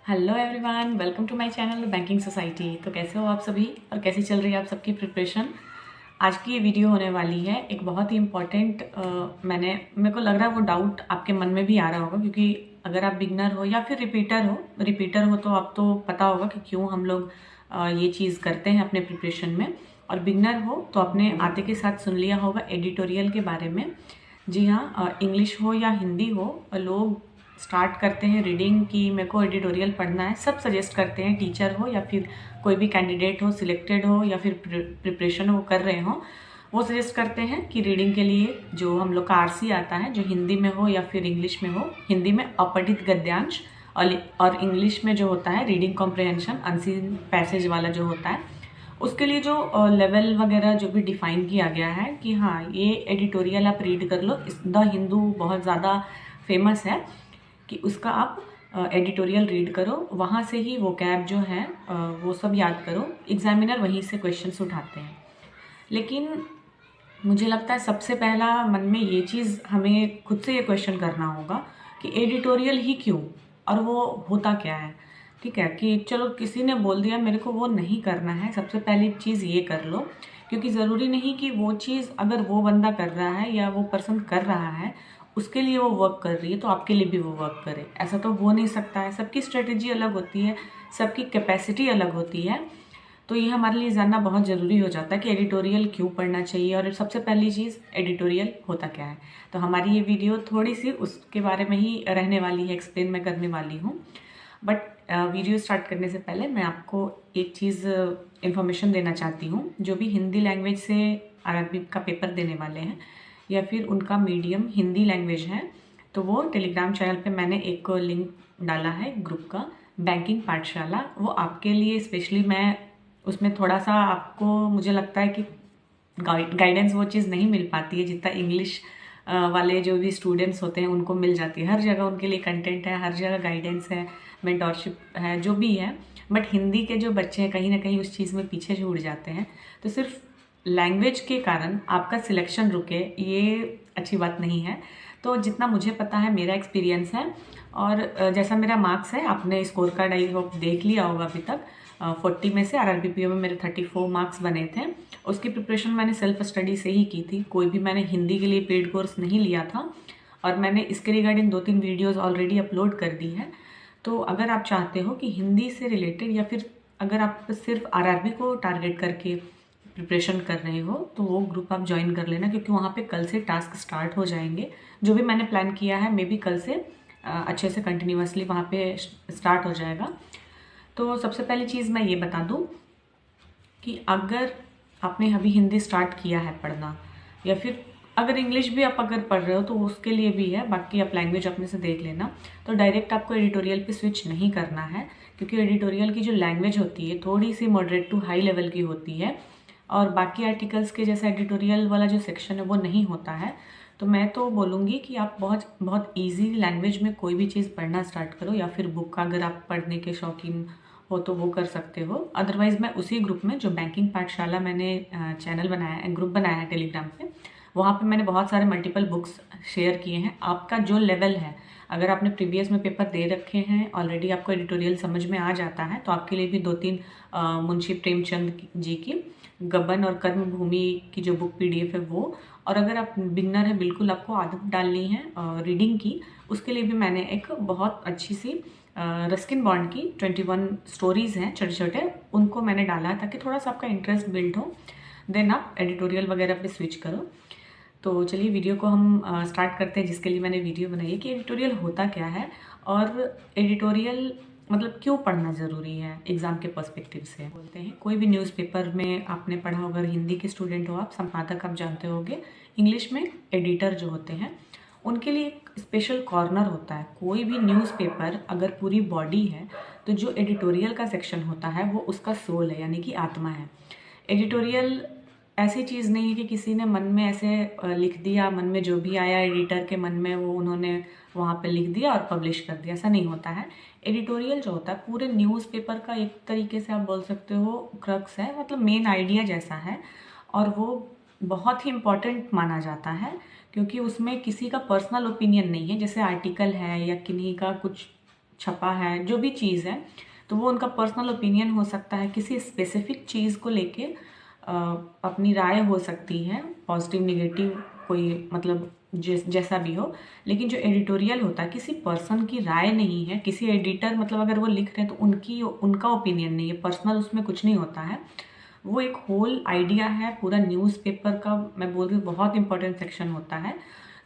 Hello everyone, welcome to my channel banking society. तो कैसे हो आप सभी और कैसी चल रही है आप सबकी प्रिपरेशन। आज की ये वीडियो होने वाली है एक बहुत ही इम्पॉर्टेंट। मेरे को लग रहा है वो डाउट आपके मन में भी आ रहा होगा, क्योंकि अगर आप बिगनर हो या फिर रिपीटर हो तो आप तो पता होगा कि क्यों हम लोग ये चीज़ करते हैं अपने प्रिपरेशन में। और बिगनर हो तो आपने आते के साथ सुन लिया होगा एडिटोरियल के बारे में। जी हाँ, इंग्लिश हो या हिंदी हो, लोग स्टार्ट करते हैं रीडिंग की मेरे को एडिटोरियल पढ़ना है। सब सजेस्ट करते हैं, टीचर हो या फिर कोई भी कैंडिडेट हो, सिलेक्टेड हो या फिर प्रिपरेशन वो कर रहे हो, वो सजेस्ट करते हैं कि रीडिंग के लिए जो हम लोग का आरसी आता है, जो हिंदी में हो या फिर इंग्लिश में हो। हिंदी में अपठित गद्यांश और इंग्लिश में जो होता है रीडिंग कॉम्प्रिहेंशन अनसीन पैसेज वाला जो होता है, उसके लिए जो लेवल वगैरह जो भी डिफाइन किया गया है कि हाँ ये एडिटोरियल आप रीड कर लो। द हिंदू बहुत ज़्यादा फेमस है कि उसका आप एडिटोरियल रीड करो, वहाँ से ही वो कैब जो है वो सब याद करो। एग्जामिनर वहीं से क्वेश्चंस उठाते हैं। लेकिन मुझे लगता है सबसे पहला मन में ये चीज़ हमें खुद से ये क्वेश्चन करना होगा कि एडिटोरियल ही क्यों और वो होता क्या है। ठीक है कि चलो किसी ने बोल दिया मेरे को वो नहीं करना है, सबसे पहली चीज़ ये कर लो। क्योंकि ज़रूरी नहीं कि वो चीज़ अगर वो बंदा कर रहा है या वो पर्सन कर रहा है उसके लिए वो वर्क कर रही है तो आपके लिए भी वो वर्क करे, ऐसा तो हो नहीं सकता है। सबकी स्ट्रेटेजी अलग होती है, सबकी कैपेसिटी अलग होती है। तो ये हमारे लिए जानना बहुत ज़रूरी हो जाता है कि एडिटोरियल क्यों पढ़ना चाहिए और सबसे पहली चीज़ एडिटोरियल होता क्या है। तो हमारी ये वीडियो थोड़ी सी उसके बारे में ही रहने वाली है, एक्सप्लेन मैं करने वाली हूँ। बट वीडियो स्टार्ट करने से पहले मैं आपको एक चीज़ इन्फॉर्मेशन देना चाहती हूँ। जो भी हिंदी लैंग्वेज से आरआरबी का पेपर देने वाले हैं या फिर उनका मीडियम हिंदी लैंग्वेज है, तो वो टेलीग्राम चैनल पे मैंने एक लिंक डाला है ग्रुप का, बैंकिंग पाठशाला। वो आपके लिए स्पेशली मैं उसमें थोड़ा सा आपको मुझे लगता है कि गाइडेंस वो चीज़ नहीं मिल पाती है जितना इंग्लिश वाले जो भी स्टूडेंट्स होते हैं उनको मिल जाती है। हर जगह उनके लिए कंटेंट है, हर जगह गाइडेंस है, मेंटोरशिप है, जो भी है। बट हिंदी के जो बच्चे हैं कहीं ना कहीं उस चीज़ में पीछे छूट जाते हैं। तो सिर्फ लैंग्वेज के कारण आपका सिलेक्शन रुके ये अच्छी बात नहीं है। तो जितना मुझे पता है, मेरा एक्सपीरियंस है और जैसा मेरा मार्क्स है, आपने स्कोर कार्ड आई होप देख लिया होगा अभी तक। 40 में से आरआरबीपीओ में मेरे 34 मार्क्स बने थे। उसकी प्रिपरेशन मैंने सेल्फ स्टडी से ही की थी, कोई भी मैंने हिंदी के लिए पेड कोर्स नहीं लिया था। और मैंने इसके रिगार्डिंग 2-3 वीडियोज़ ऑलरेडी अपलोड कर दी है। तो अगर आप चाहते हो कि हिंदी से रिलेटेड या फिर अगर आप सिर्फ आरआरबी को टारगेट करके प्रिपरेशन कर रहे हो तो वो ग्रुप आप ज्वाइन कर लेना, क्योंकि वहाँ पे कल से टास्क स्टार्ट हो जाएंगे। जो भी मैंने प्लान किया है मे बी कल से अच्छे से कंटिन्यूअसली वहाँ पे स्टार्ट हो जाएगा। तो सबसे पहली चीज़ मैं ये बता दूँ कि अगर आपने अभी हिंदी स्टार्ट किया है पढ़ना, या फिर अगर इंग्लिश भी आप अगर पढ़ रहे हो तो उसके लिए भी है, बाकी आप लैंग्वेज अपने से देख लेना। तो डायरेक्ट आपको एडिटोरियल पे स्विच नहीं करना है, क्योंकि एडिटोरियल की जो लैंग्वेज होती है थोड़ी सी मॉडरेट टू हाई लेवल की होती है और बाकी आर्टिकल्स के जैसा एडिटोरियल वाला जो सेक्शन है वो नहीं होता है। तो मैं तो बोलूँगी कि आप बहुत बहुत ईजी लैंग्वेज में कोई भी चीज़ पढ़ना स्टार्ट करो, या फिर बुक का अगर आप पढ़ने के शौकीन हो तो वो कर सकते हो। अदरवाइज मैं उसी ग्रुप में, जो बैंकिंग पाठशाला मैंने चैनल बनाया है, ग्रुप बनाया है टेलीग्राम पे, वहाँ पे मैंने बहुत सारे मल्टीपल बुक्स शेयर किए हैं। आपका जो लेवल है, अगर आपने प्रीवियस में पेपर दे रखे हैं ऑलरेडी, आपको एडिटोरियल समझ में आ जाता है, तो आपके लिए भी 2-3 मुंशी प्रेमचंद जी की गबन और कर्म भूमि की जो बुक पीडीएफ है वो। और अगर आप बिगनर है, बिल्कुल आपको आदत डालनी है रीडिंग की, उसके लिए भी मैंने एक बहुत अच्छी सी रस्किन बॉन्ड की 21 स्टोरीज़ हैं छोटे छोटे, उनको मैंने डाला है ताकि थोड़ा सा आपका इंटरेस्ट बिल्ड हो। देन आप एडिटोरियल वगैरह पे स्विच करो। तो चलिए वीडियो को हम स्टार्ट करते हैं, जिसके लिए मैंने वीडियो बनाई है कि एडिटोरियल होता क्या है और एडिटोरियल मतलब क्यों पढ़ना ज़रूरी है एग्ज़ाम के पर्सपेक्टिव से। बोलते हैं कोई भी न्यूज़पेपर में आपने पढ़ा होगा, अगर हिंदी के स्टूडेंट हो आप, संपादक आप जानते होंगे। इंग्लिश में एडिटर जो होते हैं उनके लिए एक स्पेशल कॉर्नर होता है। कोई भी न्यूज़पेपर अगर पूरी बॉडी है तो जो एडिटोरियल का सेक्शन होता है वो उसका सोल है, यानी कि आत्मा है। एडिटोरियल ऐसी चीज़ नहीं है कि किसी ने मन में ऐसे लिख दिया, मन में जो भी आया एडिटर के मन में वो उन्होंने वहाँ पे लिख दिया और पब्लिश कर दिया, ऐसा नहीं होता है। एडिटोरियल जो होता है पूरे न्यूज़पेपर का एक तरीके से आप बोल सकते हो क्रक्स है, मतलब मेन आइडिया जैसा है। और वो बहुत ही इम्पॉर्टेंट माना जाता है, क्योंकि उसमें किसी का पर्सनल ओपिनियन नहीं है, जैसे आर्टिकल है या किन्हीं का कुछ छपा है, जो भी चीज़ है, तो वो उनका पर्सनल ओपिनियन हो सकता है। किसी स्पेसिफिक चीज़ को लेके अपनी राय हो सकती है, पॉजिटिव निगेटिव कोई मतलब जैसा भी हो। लेकिन जो एडिटोरियल होता है किसी पर्सन की राय नहीं है, किसी एडिटर मतलब अगर वो लिख रहे हैं तो उनका ओपिनियन नहीं है, पर्सनल उसमें कुछ नहीं होता है। वो एक होल आइडिया है पूरा न्यूज़पेपर का, मैं बोल रही हूँ बहुत इंपॉर्टेंट सेक्शन होता है।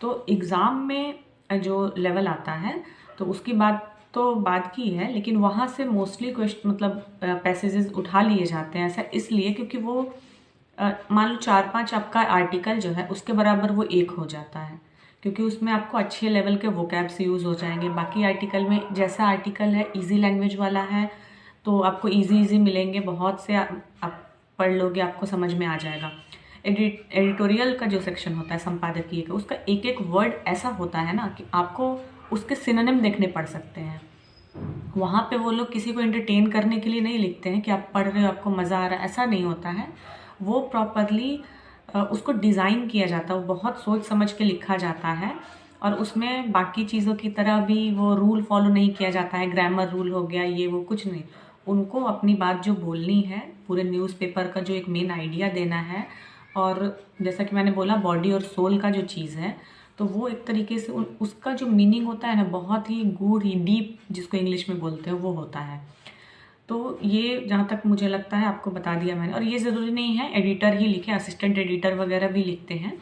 तो एग्ज़ाम में जो लेवल आता है तो उसकी बात तो बात की है, लेकिन वहाँ से मोस्टली क्वेश्चन मतलब पैसेजेस उठा लिए जाते हैं। ऐसा इसलिए क्योंकि वो मान लो 4-5 आपका आर्टिकल जो है उसके बराबर वो एक हो जाता है, क्योंकि उसमें आपको अच्छे लेवल के वोकैब्स यूज़ हो जाएंगे। बाकी आर्टिकल में जैसा आर्टिकल है इजी लैंग्वेज वाला है तो आपको इजी मिलेंगे, बहुत से आप पढ़ लोगे आपको समझ में आ जाएगा। एडिटोरियल का जो सेक्शन होता है संपादकीय का, उसका एक एक वर्ड ऐसा होता है ना कि आपको उसके सिनोनिम देखने पड़ सकते हैं। वहाँ पे वो लोग किसी को एंटरटेन करने के लिए नहीं लिखते हैं कि आप पढ़ रहे हो आपको मज़ा आ रहा है, ऐसा नहीं होता है। वो प्रॉपरली उसको डिज़ाइन किया जाता है, वो बहुत सोच समझ के लिखा जाता है। और उसमें बाकी चीज़ों की तरह भी वो रूल फॉलो नहीं किया जाता है, ग्रामर रूल हो गया ये वो कुछ नहीं। उनको अपनी बात जो बोलनी है, पूरे न्यूज़पेपर का जो एक मेन आइडिया देना है, और जैसा कि मैंने बोला बॉडी और सोल का जो चीज़ है, तो वो एक तरीके से उसका जो मीनिंग होता है ना बहुत ही गूढ़ ही डीप, जिसको इंग्लिश में बोलते हैं, वो होता है। तो ये जहाँ तक मुझे लगता है आपको बता दिया मैंने। और ये ज़रूरी नहीं है एडिटर ही लिखे, असिस्टेंट एडिटर वगैरह भी लिखते हैं,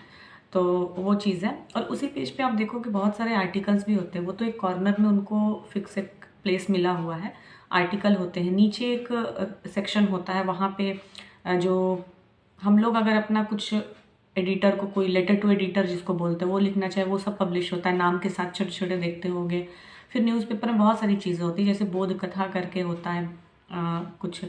तो वो चीज़ है। और उसी पेज पे आप देखो कि बहुत सारे आर्टिकल्स भी होते हैं, वो तो एक कॉर्नर में उनको फिक्स एक प्लेस मिला हुआ है, आर्टिकल होते हैं। नीचे एक सेक्शन होता है, वहाँ पे जो हम लोग अगर अपना कुछ एडिटर को, कोई लेटर टू एडिटर जिसको बोलते हैं, वो लिखना चाहे, वो सब पब्लिश होता है नाम के साथ, छोटे छोटे देखते होंगे। फिर न्यूज़पेपर में बहुत सारी चीज़ें होती है, जैसे बोध कथा करके होता है, कुछ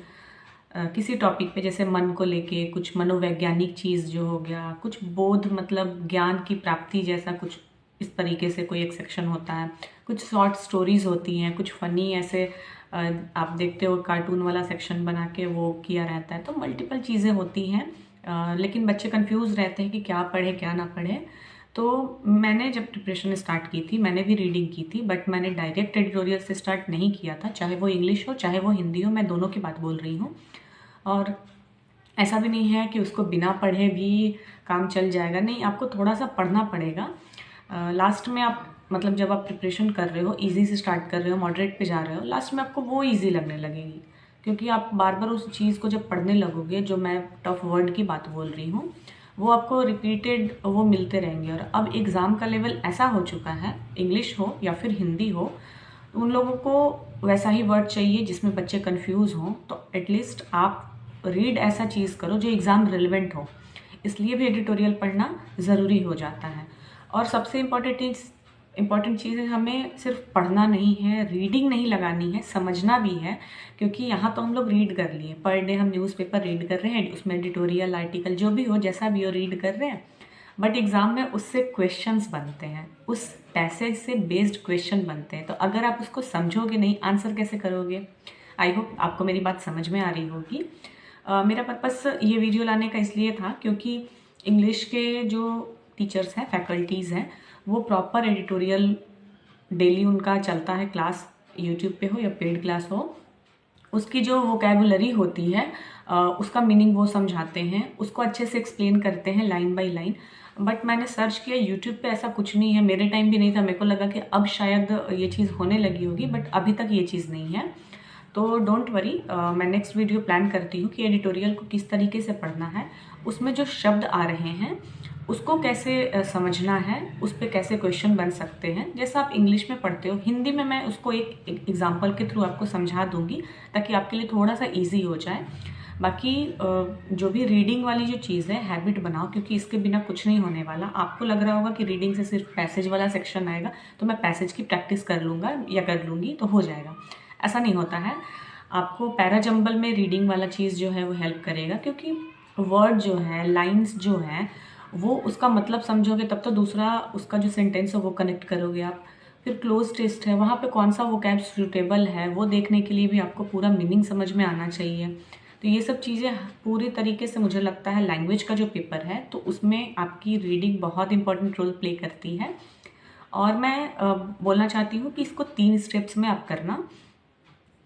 किसी टॉपिक पे, जैसे मन को लेके कुछ मनोवैज्ञानिक चीज़ जो हो गया, कुछ बोध मतलब ज्ञान की प्राप्ति जैसा कुछ, इस तरीके से कोई एक सेक्शन होता है। कुछ शॉर्ट स्टोरीज होती हैं, कुछ फ़नी ऐसे आप देखते हो कार्टून वाला सेक्शन बना के वो किया रहता है। तो मल्टीपल चीज़ें होती हैं, लेकिन बच्चे कंफ्यूज रहते हैं कि क्या पढ़े क्या ना पढ़े। तो मैंने जब प्रिपरेशन स्टार्ट की थी, मैंने भी रीडिंग की थी, बट मैंने डायरेक्ट एडिटोरियल से स्टार्ट नहीं किया था, चाहे वो इंग्लिश हो चाहे वो हिंदी हो, मैं दोनों की बात बोल रही हूँ। और ऐसा भी नहीं है कि उसको बिना पढ़े भी काम चल जाएगा, नहीं, आपको थोड़ा सा पढ़ना पड़ेगा। लास्ट में आप मतलब जब आप प्रिपरेशन कर रहे हो, इजी से स्टार्ट कर रहे हो, मॉडरेट पे जा रहे हो, लास्ट में आपको वो इजी लगने लगेगी, क्योंकि आप बार बार उस चीज़ को जब पढ़ने लगोगे, जो मैं टफ वर्ड की बात बोल रही हूँ, वो आपको रिपीटेड वो मिलते रहेंगे। और अब एग्ज़ाम का लेवल ऐसा हो चुका है, इंग्लिश हो या फिर हिंदी हो, उन लोगों को वैसा ही वर्ड चाहिए जिसमें बच्चे कंफ्यूज हों। तो एटलीस्ट आप रीड ऐसा चीज़ करो जो एग्ज़ाम रिलेवेंट हो, इसलिए भी एडिटोरियल पढ़ना ज़रूरी हो जाता है। और सबसे इम्पॉर्टेंट चीज़ है, हमें सिर्फ पढ़ना नहीं है, रीडिंग नहीं लगानी है, समझना भी है। क्योंकि यहाँ तो हम लोग रीड कर लिए, पर डे हम न्यूज़पेपर रीड कर रहे हैं, उसमें एडिटोरियल आर्टिकल जो भी हो जैसा भी हो रीड कर रहे हैं, बट एग्ज़ाम में उससे क्वेश्चंस बनते हैं, उस पैसेज से बेस्ड क्वेश्चन बनते हैं। तो अगर आप उसको समझोगे नहीं, आंसर कैसे करोगे? आई होप आपको मेरी बात समझ में आ रही होगी। मेरा पर्पस ये वीडियो लाने का इसलिए था क्योंकि इंग्लिश के जो टीचर्स हैं, फैकल्टीज़ हैं, वो प्रॉपर एडिटोरियल डेली उनका चलता है, क्लास यूट्यूब पे हो या पेड क्लास हो, उसकी जो वोकैबुलरी होती है उसका मीनिंग वो समझाते हैं, उसको अच्छे से एक्सप्लेन करते हैं लाइन बाय लाइन। बट मैंने सर्च किया यूट्यूब पे, ऐसा कुछ नहीं है, मेरे टाइम भी नहीं था, मेरे को लगा कि अब शायद ये चीज़ होने लगी होगी, बट अभी तक ये चीज़ नहीं है। तो डोंट वरी, मैं नेक्स्ट वीडियो प्लान करती हूँ कि एडिटोरियल को किस तरीके से पढ़ना है, उसमें जो शब्द आ रहे हैं उसको कैसे समझना है, उस पर कैसे क्वेश्चन बन सकते हैं। जैसा आप इंग्लिश में पढ़ते हो, हिंदी में मैं उसको एक एग्जाम्पल के थ्रू आपको समझा दूंगी, ताकि आपके लिए थोड़ा सा ईजी हो जाए। बाकी जो भी रीडिंग वाली जो चीज़ है, हैबिट बनाओ, क्योंकि इसके बिना कुछ नहीं होने वाला। आपको लग रहा होगा कि रीडिंग से सिर्फ पैसेज वाला सेक्शन आएगा, तो मैं पैसेज की प्रैक्टिस कर लूँगा या कर लूँगी तो हो जाएगा, ऐसा नहीं होता है। आपको पैराजंबल में रीडिंग वाला चीज़ जो है वो हेल्प करेगा, क्योंकि वर्ड जो है, लाइन्स जो हैं, वो उसका मतलब समझोगे तब तो दूसरा उसका जो सेंटेंस है वो कनेक्ट करोगे आप। फिर क्लोज टेस्ट है, वहाँ पे कौन सा वोकैब सूटेबल है वो देखने के लिए भी आपको पूरा मीनिंग समझ में आना चाहिए। तो ये सब चीज़ें पूरी तरीके से, मुझे लगता है लैंग्वेज का जो पेपर है तो उसमें आपकी रीडिंग बहुत इंपॉर्टेंट रोल प्ले करती है। और मैं बोलना चाहती हूँ कि इसको 3 स्टेप्स में आप करना।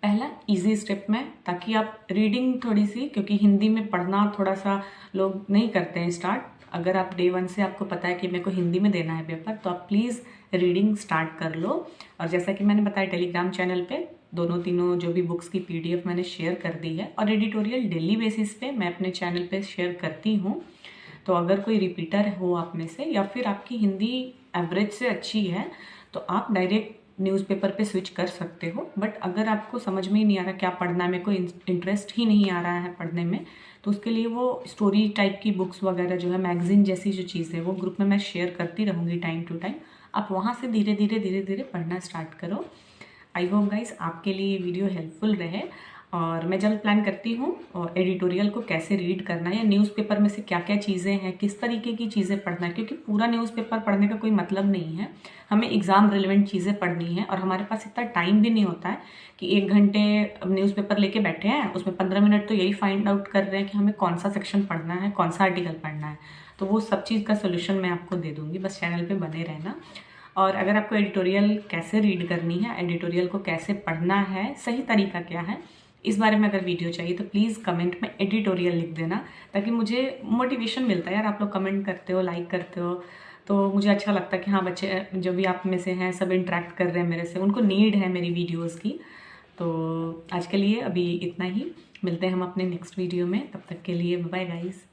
पहला इजी स्टेप में, ताकि आप रीडिंग थोड़ी सी, क्योंकि हिंदी में पढ़ना थोड़ा सा लोग नहीं करते हैं स्टार्ट। अगर आप डे 1 से आपको पता है कि मेरे को हिंदी में देना है पेपर, तो आप प्लीज़ रीडिंग स्टार्ट कर लो। और जैसा कि मैंने बताया, टेलीग्राम चैनल पे दोनों तीनों जो भी बुक्स की PDF मैंने शेयर कर दी है, और एडिटोरियल डेली बेसिस पे मैं अपने चैनल पे शेयर करती हूँ। तो अगर कोई रिपीटर हो आप में से, या फिर आपकी हिंदी एवरेज से अच्छी है, तो आप डायरेक्ट न्यूज़पेपर पे स्विच कर सकते हो। बट अगर आपको समझ में ही नहीं आ रहा क्या पढ़ना है, मेरे को इंटरेस्ट ही नहीं आ रहा है पढ़ने में, तो उसके लिए वो स्टोरी टाइप की बुक्स वगैरह जो है, मैगजीन जैसी जो चीज़ें, वो ग्रुप में मैं शेयर करती रहूँगी टाइम टू टाइम। आप वहाँ से धीरे धीरे पढ़ना स्टार्ट करो। आई होप गाइस आपके लिए ये वीडियो हेल्पफुल रहे। और मैं जल्द प्लान करती हूँ और एडिटोरियल को कैसे रीड करना है, या न्यूज़पेपर में से क्या क्या चीज़ें हैं, किस तरीके की चीज़ें पढ़ना है, क्योंकि पूरा न्यूज़पेपर पढ़ने का कोई मतलब नहीं है। हमें एग्ज़ाम रिलेवेंट चीज़ें पढ़नी है, और हमारे पास इतना टाइम भी नहीं होता है कि 1 घंटे न्यूज़पेपर लेके बैठे हैं, उसमें 15 मिनट तो यही फाइंड आउट कर रहे हैं कि हमें कौन सा सेक्शन पढ़ना है, कौन सा आर्टिकल पढ़ना है। तो वो सब चीज़ का सोल्यूशन मैं आपको दे दूँगी, बस चैनल पर बने रहना। और अगर आपको एडिटोरियल कैसे रीड करनी है, एडिटोरियल को कैसे पढ़ना है, सही तरीका क्या है, इस बारे में अगर वीडियो चाहिए तो प्लीज़ कमेंट में एडिटोरियल लिख देना, ताकि मुझे मोटिवेशन मिलता है। यार आप लोग कमेंट करते हो, लाइक करते हो, तो मुझे अच्छा लगता है कि हाँ, बच्चे जो भी आप में से हैं सब इंटरेक्ट कर रहे हैं मेरे से, उनको नीड है मेरी वीडियोज़ की। तो आज के लिए अभी इतना ही, मिलते हैं हम अपने नेक्स्ट वीडियो में, तब तक के लिए बाय गाइस।